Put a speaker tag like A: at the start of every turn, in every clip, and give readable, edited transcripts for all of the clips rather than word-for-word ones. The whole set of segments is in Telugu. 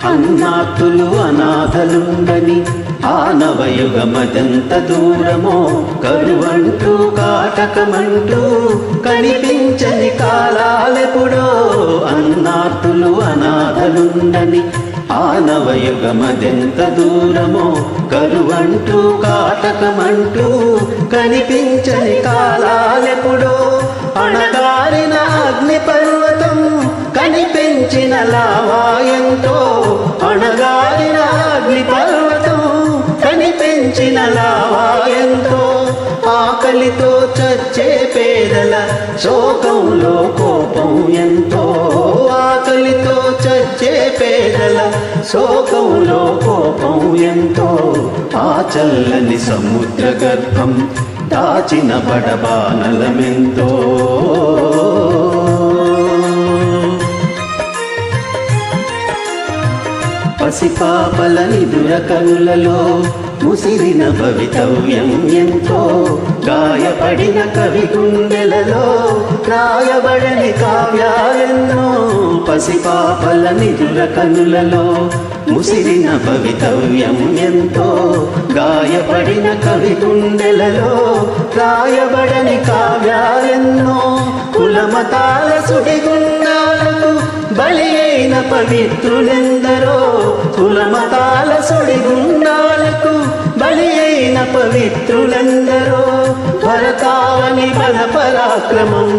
A: అన్నాతులు అనాథలుండని ఆనవయుగమదెంత దూరమో కరువంటూ కాటకమంటూ కనిపించని కాలాలెప్పుడో అన్నాతులు అనాథలుండని ఆనవయుగమదెంత దూరమో కరువంటూ కాటకమంటూ కనిపించని కాలాలెప్పుడో అణగారిన అగ్ని పర్వతం కనిపించిన లావాయంతో అణగారిన అగ్ని పర్వతం కనిపించిన లావాయంతో ఆకలితో చచ్చే పేదల శోకంలో కోపం ఎంతో ఆకలితో చచ్చే పేదల శోకంలో కోపం ఎంతో ఆ చల్లని సముద్ర గర్భం దాచిన బడబానలమెంతో పసిపాపల నిదుర కనులలో ముసిరిన భవితవ్యం ఎంతో గాయపడిన కవి గుండెలలో రాయబడని కావ్యాలెన్నో పసిపాపల నిదుర కనులలో ముసిరిన భవితవ్యం ఎంతో గాయపడిన కవి గుండెలలో రాయబడని కావ్యాలెన్నో కులమతాల సుడిగుండాలకు బలి అయిన పవిత్రులెందరో కులమతాల సుడిగుండాలకు బలి అయిన పవిత్రులెందరో భరతావని బల పరాక్రమం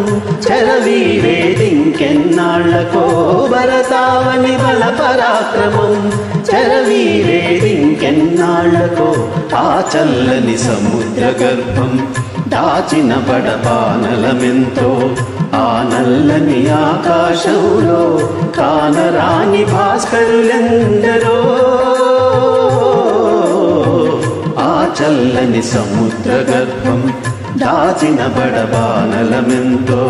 A: చెరవీరేదింకెన్నాళ్లకో భరతావని బల పరాక్రమం చెరవీరేదింకెన్నాళ్లకో ఆ చల్లని సముద్ర గర్భం దాచిన బడబానలమెంతో ఆ నల్లని ఆకాశంలో కానరాని భాస్కరులెందరో ఆ చల్లని సముద్ర గర్భం దాచిన బడబానలమెంతో